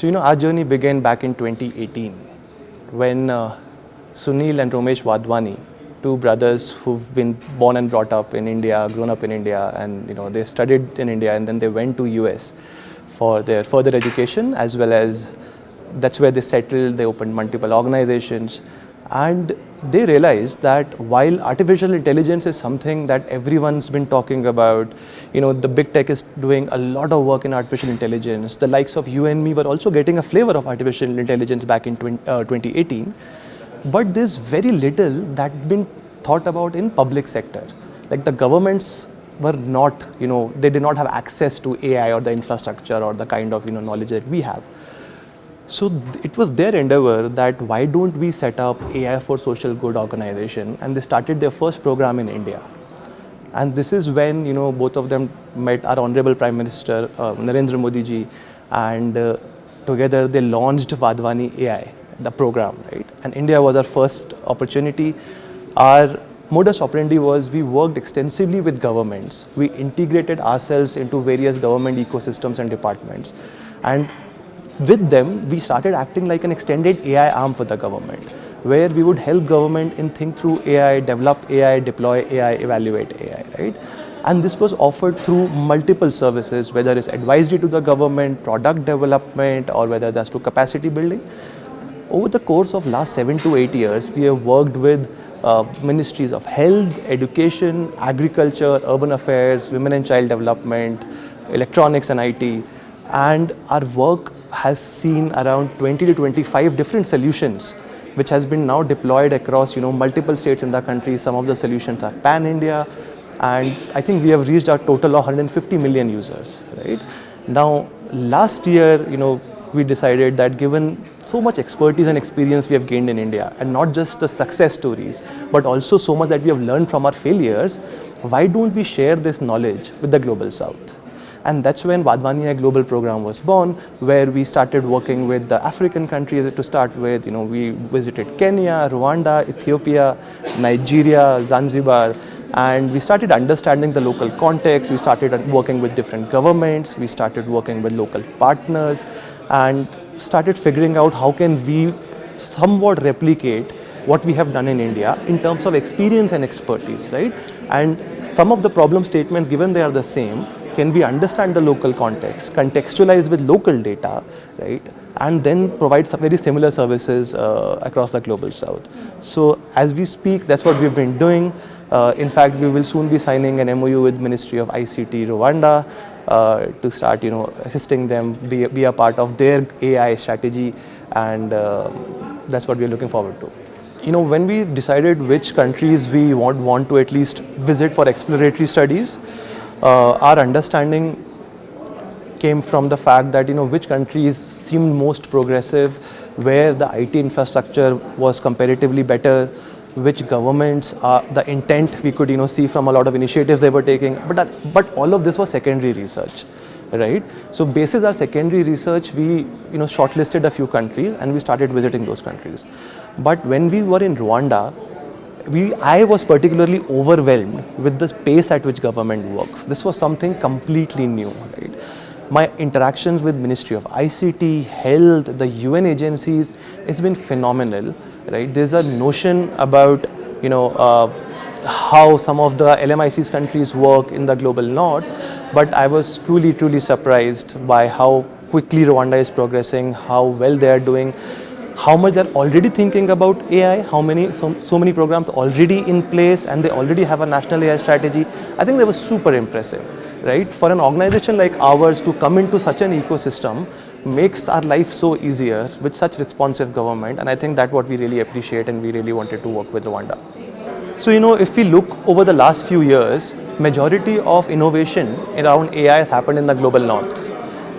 So, our journey began back in 2018 when Sunil and Romesh Wadhwani, two brothers who've been born and brought up in India, grown up in India, and they studied in India, and then they went to US for their further education, as well as that's where they settled. They opened multiple organizations, and they realized that while artificial intelligence is something that everyone's been talking about, the big tech is doing a lot of work in artificial intelligence. The likes of you and me were also getting a flavor of artificial intelligence back in 2018. But there's very little that been thought about in public sector. Like the governments were not, they did not have access to AI or the infrastructure or the kind of knowledge that we have. So it was their endeavor that why don't we set up AI for social good organization, and they started their first program in India. And this is when both of them met our Honorable Prime Minister Narendra Modi ji, and together they launched Wadhwani AI, the program, right? And India was our first opportunity. Our modus operandi was we worked extensively with governments. We integrated ourselves into various government ecosystems and departments, and with them, we started acting like an extended AI arm for the government, where we would help government in think through AI, develop AI, deploy AI, evaluate AI, right? And this was offered through multiple services, whether it's advisory to the government, product development, or whether that's to capacity building. Over the course of last 7 to 8 years, we have worked with ministries of health, education, agriculture, urban affairs, women and child development, electronics and IT, and our work has seen around 20 to 25 different solutions, which has been now deployed across multiple states in the country. Some of the solutions are pan-India, and I think we have reached a total of 150 million users. Right now, last year, we decided that given so much expertise and experience we have gained in India, and not just the success stories, but also so much that we have learned from our failures, why don't we share this knowledge with the Global South? And that's when Wadhwani AI Global program was born, where we started working with the African countries to start with. We visited Kenya, Rwanda, Ethiopia, Nigeria, Zanzibar, and we started understanding the local context. We started working with different governments. We started working with local partners, and started figuring out how can we somewhat replicate what we have done in India in terms of experience and expertise, right? And some of the problem statements, given they are the same, can we understand the local context, contextualize with local data, right? And then provide some very similar services across the Global South. So as we speak, that's what we've been doing. In fact, we will soon be signing an MOU with Ministry of ICT Rwanda to start, assisting them, be a part of their AI strategy, and that's what we're looking forward to. When we decided which countries we want to at least visit for exploratory studies, our understanding came from the fact that which countries seemed most progressive, where the IT infrastructure was comparatively better, which governments the intent we could see from a lot of initiatives they were taking, but all of this was secondary research, right? So basis our secondary research, we shortlisted a few countries and we started visiting those countries. But when we were in Rwanda, I was particularly overwhelmed with the pace at which government works. This was something completely new, right? My interactions with Ministry of ICT, Health, the UN agencies, it's been phenomenal, right? There's a notion about, how some of the LMIC's countries work in the Global North, but I was truly surprised by how quickly Rwanda is progressing, how well they are doing, how much they're already thinking about AI, so many programs already in place, and they already have a national AI strategy. I think that was super impressive, right? For an organization like ours to come into such an ecosystem makes our life so easier with such responsive government, and I think that's what we really appreciate, and we really wanted to work with Rwanda. So if we look over the last few years, majority of innovation around AI has happened in the Global North.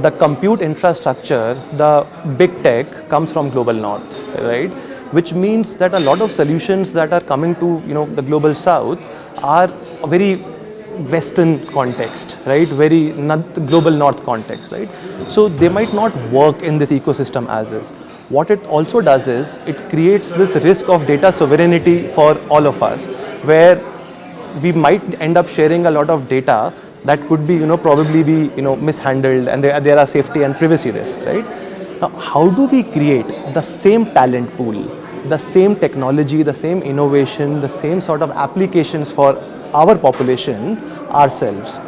The compute infrastructure, the big tech comes from Global North, right? Which means that a lot of solutions that are coming to the Global South are a very Western context, right? Very not the Global North context, right? So they might not work in this ecosystem as is. What it also does is it creates this risk of data sovereignty for all of us, where we might end up sharing a lot of data that could be, probably be, mishandled, and there are safety and privacy risks, right? Now, how do we create the same talent pool, the same technology, the same innovation, the same sort of applications for our population ourselves?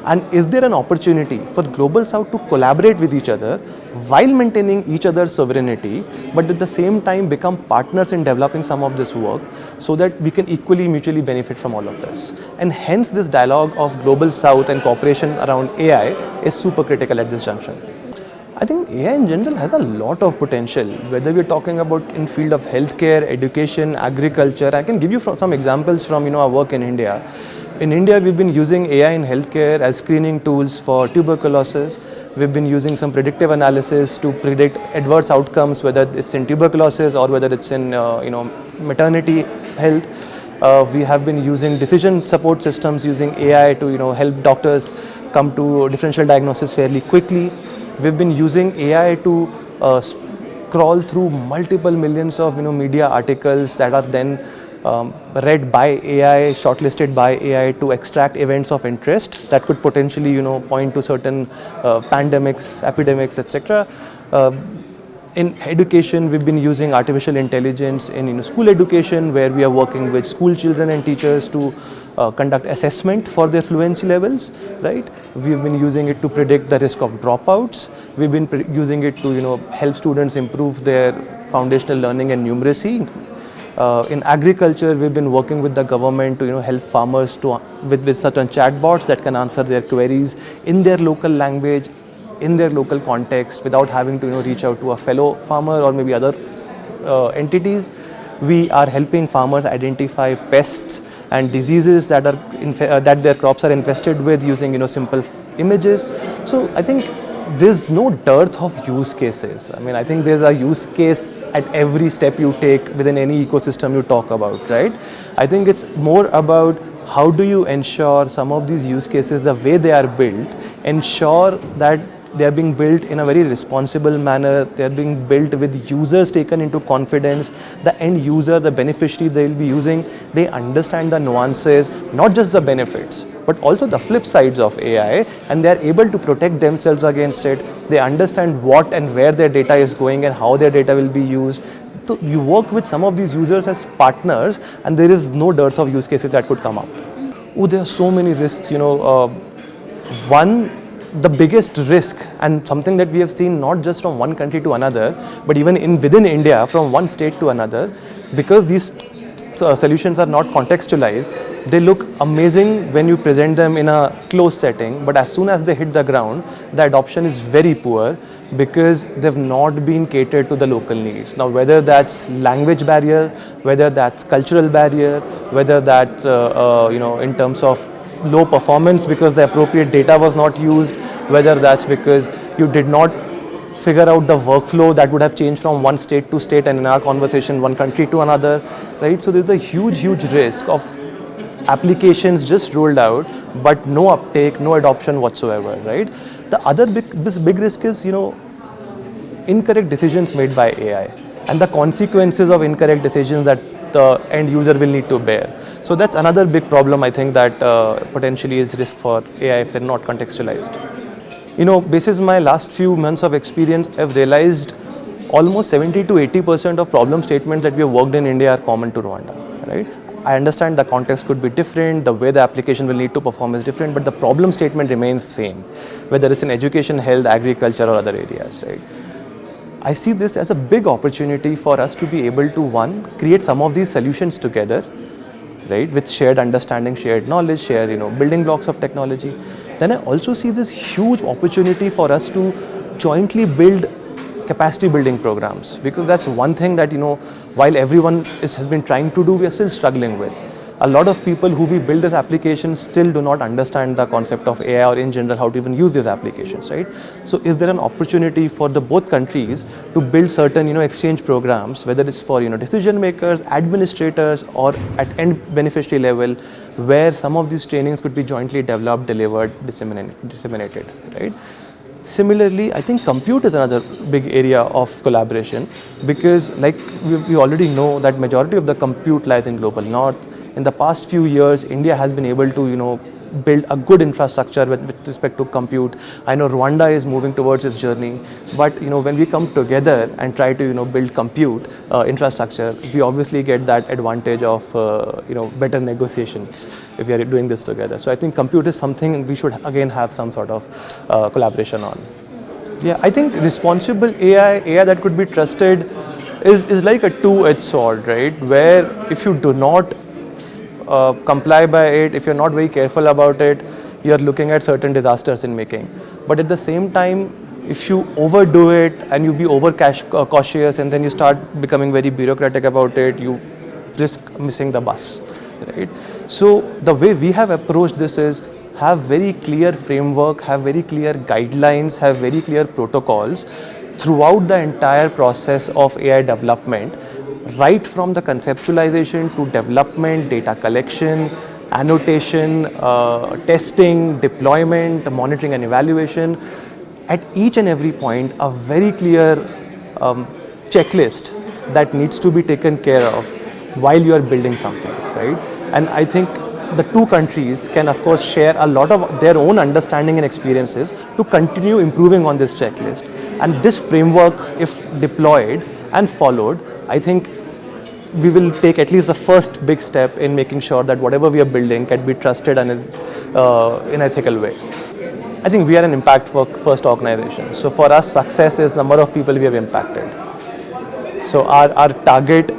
And is there an opportunity for Global South to collaborate with each other while maintaining each other's sovereignty, but at the same time become partners in developing some of this work so that we can equally mutually benefit from all of this? And hence this dialogue of Global South and cooperation around AI is super critical at this junction. I think AI in general has a lot of potential, whether we're talking about in field of healthcare, education, agriculture. I can give you some examples from our work in India. In India, we've been using AI in healthcare as screening tools for tuberculosis. We've been using some predictive analysis to predict adverse outcomes, whether it's in tuberculosis or whether it's in maternity health. We have been using decision support systems using AI to help doctors come to differential diagnosis fairly quickly. We've been using AI to scroll through multiple millions of media articles that are then read by AI, shortlisted by AI to extract events of interest that could potentially point to certain pandemics, epidemics, etc. In education, we've been using artificial intelligence in school education, where we are working with school children and teachers to conduct assessment for their fluency levels, right? We've been using it to predict the risk of dropouts. We've been using it to help students improve their foundational learning and numeracy. In agriculture, we've been working with the government to help farmers with certain chatbots that can answer their queries in their local language, in their local context, without having to reach out to a fellow farmer or maybe other entities. We are helping farmers identify pests and diseases that their crops are infested with using simple images. So I think there's no dearth of use cases. I mean, I think there's a use case at every step you take within any ecosystem you talk about, right? I think it's more about how do you ensure some of these use cases, the way they are built, ensure that they are being built in a very responsible manner. They are being built with users taken into confidence. The end user, the beneficiary they will be using, they understand the nuances, not just the benefits, but also the flip sides of AI, and they are able to protect themselves against it. They understand what and where their data is going and how their data will be used. So you work with some of these users as partners, and there is no dearth of use cases that could come up. Oh, there are so many risks. The biggest risk, and something that we have seen not just from one country to another, but even within India, from one state to another, because these solutions are not contextualized, they look amazing when you present them in a closed setting, but as soon as they hit the ground, the adoption is very poor because they've not been catered to the local needs. Now, whether that's language barrier, whether that's cultural barrier, whether that's in terms of low performance because the appropriate data was not used, whether that's because you did not figure out the workflow that would have changed from one state to state, and in our conversation, one country to another, right? So there's a huge risk of applications just rolled out, but no uptake, no adoption whatsoever, right? The other big risk is, incorrect decisions made by AI and the consequences of incorrect decisions that the end user will need to bear. So that's another big problem, I think, that potentially is risk for AI if they're not contextualized. Basis my last few months of experience, I've realized almost 70 to 80% of problem statements that we have worked in India are common to Rwanda, right? I understand the context could be different, the way the application will need to perform is different, but the problem statement remains same, whether it's in education, health, agriculture, or other areas, right? I see this as a big opportunity for us to be able to, one, create some of these solutions together, right, with shared understanding, shared knowledge, shared building blocks of technology. Then I also see this huge opportunity for us to jointly build capacity building programs, because that's one thing that while everyone has been trying to do, we are still struggling with. A lot of people who we build these applications still do not understand the concept of AI or in general how to even use these applications, right? So is there an opportunity for the both countries to build certain exchange programs, whether it's for decision makers, administrators, or at end beneficiary level, where some of these trainings could be jointly developed, delivered, disseminated, right? Similarly, I think compute is another big area of collaboration, because like we already know that majority of the compute lies in global north. In the past few years, India has been able to build a good infrastructure with respect to compute. I know Rwanda is moving towards its journey, but when we come together and try to build compute infrastructure, we obviously get that advantage of better negotiations if we are doing this together. So I think compute is something we should again have some sort of collaboration on. Yeah, I think responsible AI that could be trusted is like a two-edged sword, right? Where if you do not comply by it, if you're not very careful about it, you're looking at certain disasters in making. But at the same time, if you overdo it and you be cautious and then you start becoming very bureaucratic about it, you risk missing the bus, right? So the way we have approached this is have very clear framework, have very clear guidelines, have very clear protocols throughout the entire process of AI development, right from the conceptualization to development, data collection, annotation, testing, deployment, monitoring and evaluation. At each and every point, a very clear checklist that needs to be taken care of while you are building something, right? And I think the two countries can of course share a lot of their own understanding and experiences to continue improving on this checklist. And this framework, if deployed and followed, I think we will take at least the first big step in making sure that whatever we are building can be trusted and is in an ethical way. I think we are an impact first organization. So for us, success is number of people we have impacted. So our target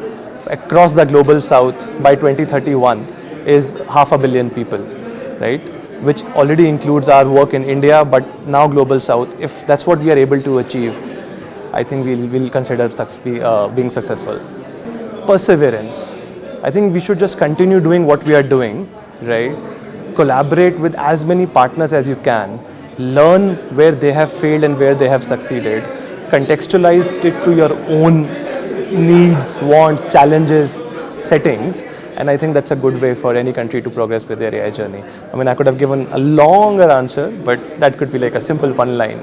across the global south by 2031 is 500 million people, right? Which already includes our work in India, but now global south. If that's what we are able to achieve, I think we'll consider being successful. Perseverance. I think we should just continue doing what we are doing, right? Collaborate with as many partners as you can. Learn where they have failed and where they have succeeded. Contextualize it to your own needs, wants, challenges, settings. And I think that's a good way for any country to progress with their AI journey. I mean, I could have given a longer answer, but that could be like a simple one line.